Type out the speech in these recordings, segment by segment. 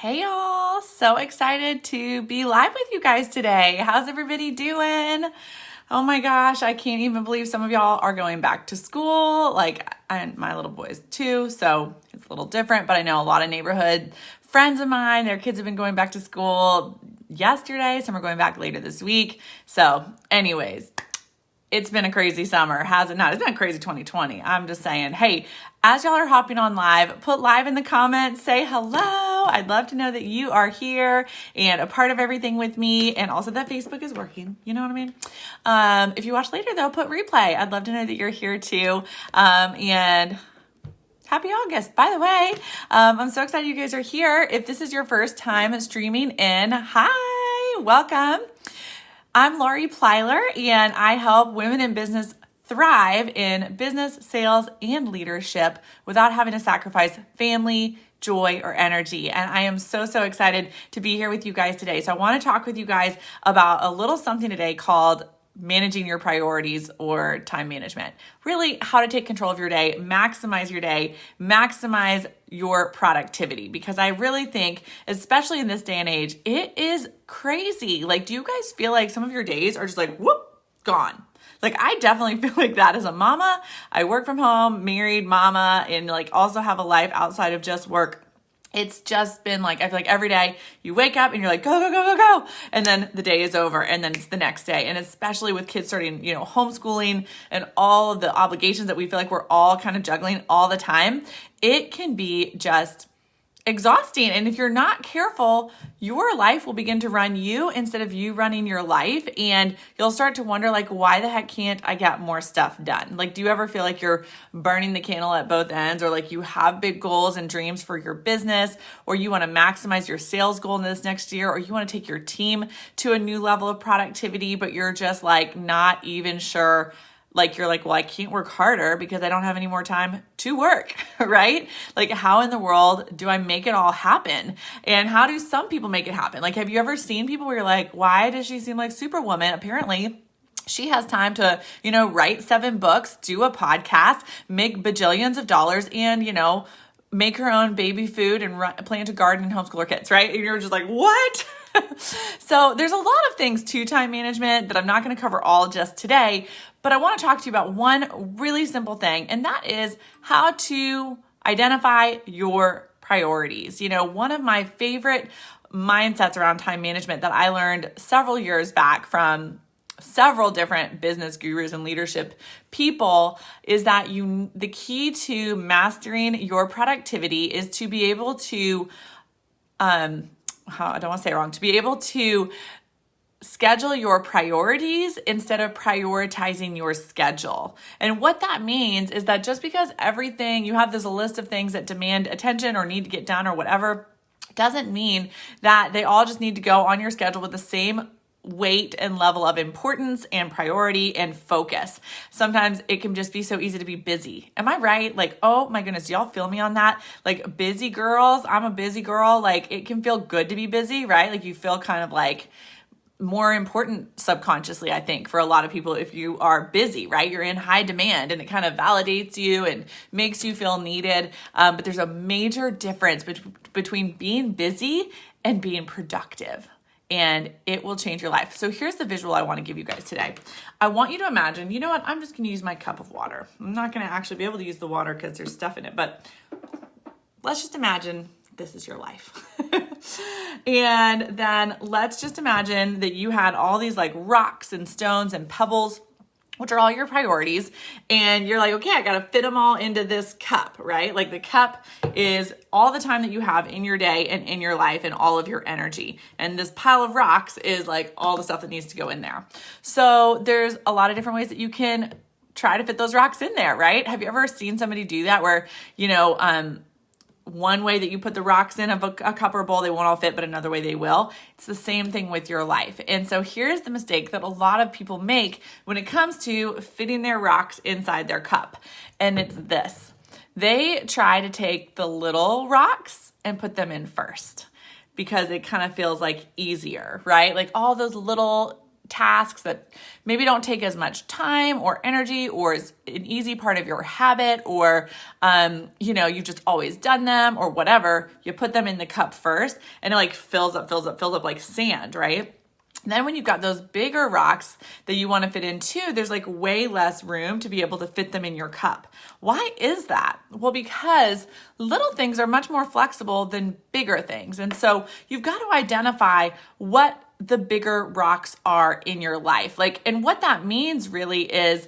Hey y'all, so excited to be live with you guys today. How's everybody doing? Oh my gosh, I can't even believe some of y'all are going back to school. My little boy's 2, so it's a little different, but I know a lot of neighborhood friends of mine, their kids have been going back to school yesterday. Some are going back later this week. So anyways, it's been a crazy summer, has it not? It's been a crazy 2020. I'm just saying, hey, as y'all are hopping on live, put live in the comments, say hello. I'd love to know that you are here and a part of everything with me, and also that Facebook is working. You know what I mean? If you watch later, though, put replay. I'd love to know that you're here too. And happy August, by the way. I'm so excited you guys are here. If this is your first time streaming in, hi, welcome. I'm Laurie Plyler, and I help women in business thrive in business, sales, and leadership without having to sacrifice family, joy, or energy. And I am so excited to be here with you guys today. So I want to talk with you guys about a little something today called managing your priorities or time management. Really how to take control of your day, maximize your productivity, because I really think, especially in this day and age, it is crazy. Do you guys feel like some of your days are just whoop, gone? I definitely feel like that as a mama. I work from home, married mama, and also have a life outside of just work. It's just been I feel like every day you wake up and you're go. And then the day is over and then it's the next day. And especially with kids starting, homeschooling and all of the obligations that we feel like we're all kind of juggling all the time, it can be just exhausting. And if you're not careful, your life will begin to run you instead of you running your life. And you'll start to wonder, why the heck can't I get more stuff done? Do you ever feel like you're burning the candle at both ends, or you have big goals and dreams for your business, or you want to maximize your sales goal in this next year, or you want to take your team to a new level of productivity, but you're just not even sure. Well, I can't work harder because I don't have any more time to work, right? How in the world do I make it all happen? And how do some people make it happen? Have you ever seen people where you're why does she seem like Superwoman? Apparently, she has time to, write 7 books, do a podcast, make bajillions of dollars, and, make her own baby food and plant a garden and homeschool her kids, right? And you're just what? So there's a lot of things to time management that I'm not going to cover all just today, but I want to talk to you about one really simple thing, and that is how to identify your priorities. One of my favorite mindsets around time management that I learned several years back from several different business gurus and leadership people is that the key to mastering your productivity is to be able to, I don't want to say it wrong, to be able to schedule your priorities instead of prioritizing your schedule. And what that means is that just because you have this list of things that demand attention or need to get done or whatever, doesn't mean that they all just need to go on your schedule with the same weight and level of importance and priority and focus. Sometimes it can just be so easy to be busy. Am I right? Oh my goodness, do y'all feel me on that? Busy girls, I'm a busy girl. It can feel good to be busy, right? You feel kind of more important subconsciously, I think, for a lot of people if you are busy, right? You're in high demand and it kind of validates you and makes you feel needed. But there's a major difference between being busy and being productive. And it will change your life. So here's the visual I want to give you guys today. I want you to imagine, you know what? I'm just going to use my cup of water. I'm not going to actually be able to use the water because there's stuff in it, but let's just imagine this is your life. And then let's just imagine that you had all these rocks and stones and pebbles, which are all your priorities. And you're okay, I got to fit them all into this cup, right? The cup is all the time that you have in your day and in your life and all of your energy. And this pile of rocks is all the stuff that needs to go in there. So there's a lot of different ways that you can try to fit those rocks in there, right? Have you ever seen somebody do that where, one way that you put the rocks in a cup or a bowl, they won't all fit, but another way they will. It's the same thing with your life. And so here's the mistake that a lot of people make when it comes to fitting their rocks inside their cup. And it's this. They try to take the little rocks and put them in first because it kind of feels easier, right? All those little tasks that maybe don't take as much time or energy, or is an easy part of your habit, or you've just always done them or whatever, you put them in the cup first and it like fills up like sand, right? Then when you've got those bigger rocks that you want to fit in too, there's like way less room to be able to fit them in your cup. Why is that? Well, because little things are much more flexible than bigger things. And so you've got to identify what the bigger rocks are in your life. And what that means really is,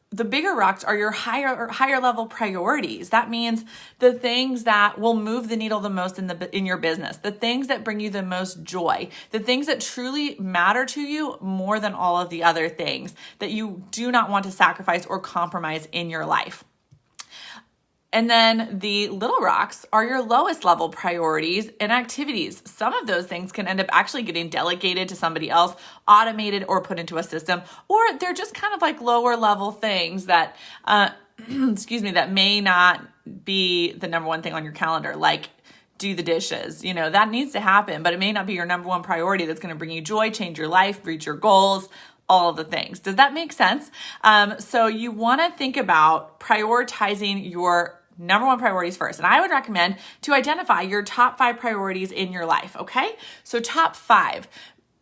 the bigger rocks are your higher level priorities. That means the things that will move the needle the most in your business, the things that bring you the most joy, the things that truly matter to you more than all of the other things that you do not want to sacrifice or compromise in your life. And then the little rocks are your lowest level priorities and activities. Some of those things can end up actually getting delegated to somebody else, automated, or put into a system, or they're just kind of like lower level things that, that may not be the number one thing on your calendar, like do the dishes. That needs to happen, but it may not be your number one priority that's going to bring you joy, change your life, reach your goals, all of the things. Does that make sense? So you want to think about prioritizing your number one priorities first. And I would recommend to identify your top 5 priorities in your life. Okay. So top 5,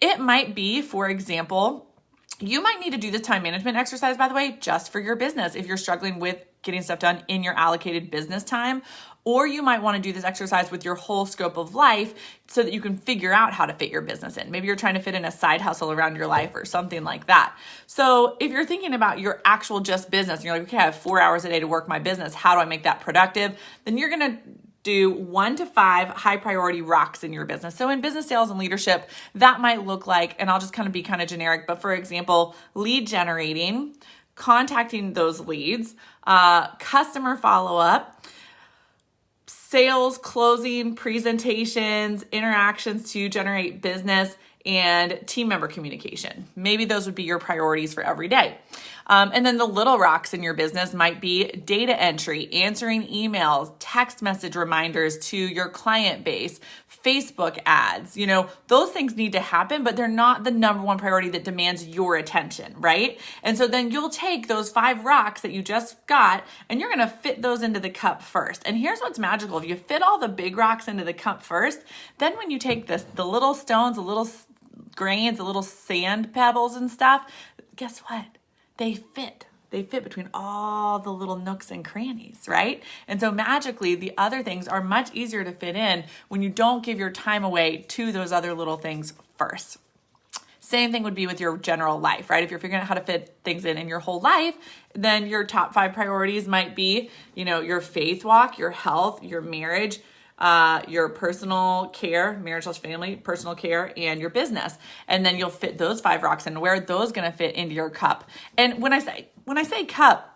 it might be, for example, you might need to do this time management exercise, by the way, just for your business. If you're struggling with getting stuff done in your allocated business time, or you might want to do this exercise with your whole scope of life so that you can figure out how to fit your business in. Maybe you're trying to fit in a side hustle around your life or something like that. So if you're thinking about your actual just business and you're like, okay, I have 4 hours a day to work my business, how do I make that productive? Then you're going to do 1 to 5 high priority rocks in your business. So in business sales and leadership, that might look like, and I'll just kind of be kind of generic, but for example, lead generating, contacting those leads, customer follow-up, sales, closing, presentations, interactions to generate business, and team member communication. Maybe those would be your priorities for every day. And then the little rocks in your business might be data entry, answering emails, text message reminders to your client base, Facebook ads. Those things need to happen, but they're not the number one priority that demands your attention, right? And so then you'll take those 5 rocks that you just got and you're going to fit those into the cup first. And here's what's magical. If you fit all the big rocks into the cup first, then when you take the little stones, the little grains, the little sand pebbles and stuff, guess what? They fit between all the little nooks and crannies, right? And so magically, the other things are much easier to fit in when you don't give your time away to those other little things first. Same thing would be with your general life, right? If you're figuring out how to fit things in your whole life, then your top 5 priorities might be, your faith walk, your health, your marriage, your personal care, marriage/family, personal care, and your business. And then you'll fit those 5 rocks in. Where are those going to fit into your cup? And when I say cup,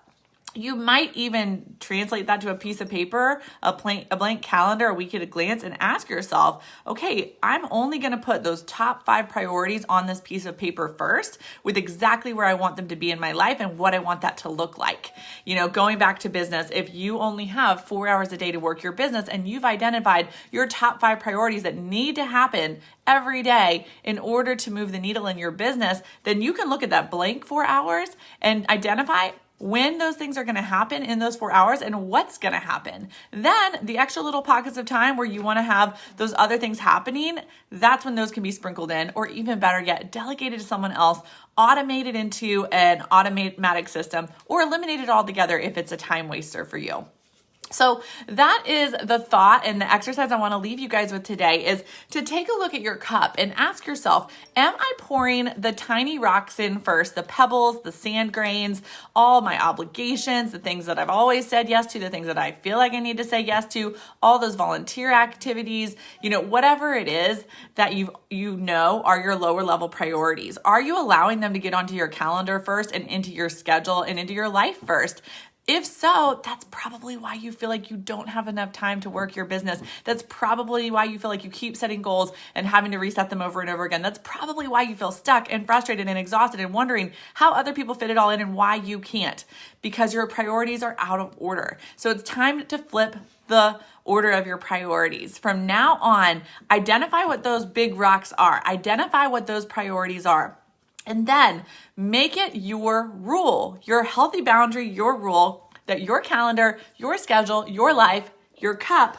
you might even translate that to a piece of paper, a blank calendar, a week at a glance, and ask yourself, okay, I'm only going to put those top 5 priorities on this piece of paper first with exactly where I want them to be in my life and what I want that to look like. Going back to business, if you only have 4 hours a day to work your business and you've identified your top 5 priorities that need to happen every day in order to move the needle in your business, then you can look at that blank 4 hours and identify when those things are going to happen in those 4 hours and what's going to happen. Then the extra little pockets of time where you want to have those other things happening, that's when those can be sprinkled in, or even better yet, delegated to someone else, automated into an automatic system, or eliminated altogether if it's a time waster for you. So that is the thought, and the exercise I want to leave you guys with today is to take a look at your cup and ask yourself, am I pouring the tiny rocks in first, the pebbles, the sand grains, all my obligations, the things that I've always said yes to, the things that I feel like I need to say yes to, all those volunteer activities, whatever it is that you know are your lower level priorities. Are you allowing them to get onto your calendar first and into your schedule and into your life first? If so, that's probably why you feel like you don't have enough time to work your business. That's probably why you feel like you keep setting goals and having to reset them over and over again. That's probably why you feel stuck and frustrated and exhausted and wondering how other people fit it all in and why you can't, because your priorities are out of order. So it's time to flip the order of your priorities. From now on, identify what those big rocks are. Identify what those priorities are. And then make it your rule, your healthy boundary, your rule that your calendar, your schedule, your life, your cup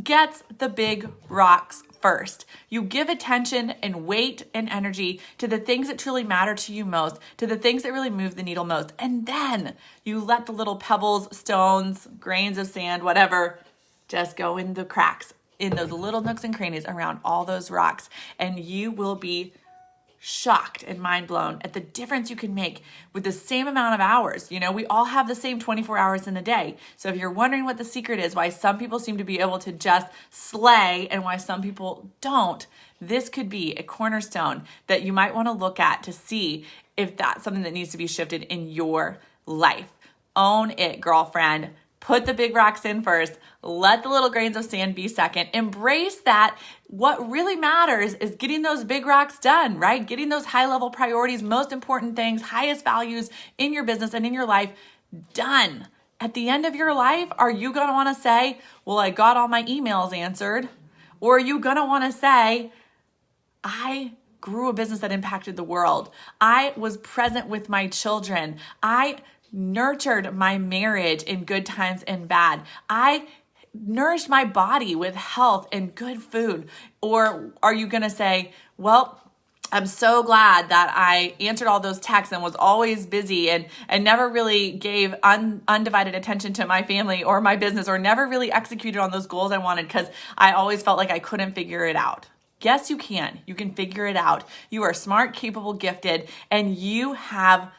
gets the big rocks first. You give attention and weight and energy to the things that truly matter to you most, to the things that really move the needle most. And then you let the little pebbles, stones, grains of sand, whatever, just go in the cracks, in those little nooks and crannies around all those rocks. And you will be shocked and mind blown at the difference you can make with the same amount of hours. You know, we all have the same 24 hours in a day. So if you're wondering what the secret is, why some people seem to be able to just slay and why some people don't, this could be a cornerstone that you might want to look at to see if that's something that needs to be shifted in your life. Own it, girlfriend. Put the big rocks in first. Let the little grains of sand be second. Embrace that. What really matters is getting those big rocks done, right? Getting those high level priorities, most important things, highest values in your business and in your life done. At the end of your life, are you going to want to say, well, I got all my emails answered? Or are you going to want to say, I grew a business that impacted the world. I was present with my children. I nurtured my marriage in good times and bad. I nourished my body with health and good food. Or are you going to say, well, I'm so glad that I answered all those texts and was always busy and never really gave undivided attention to my family or my business, or never really executed on those goals I wanted because I always felt like I couldn't figure it out. Yes, you can. You can figure it out. You are smart, capable, gifted, and you have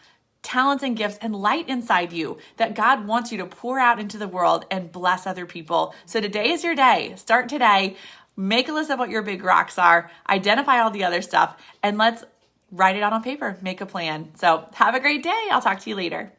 talents and gifts and light inside you that God wants you to pour out into the world and bless other people. So today is your day. Start today. Make a list of what your big rocks are. Identify all the other stuff, and let's write it out on paper. Make a plan. So have a great day. I'll talk to you later.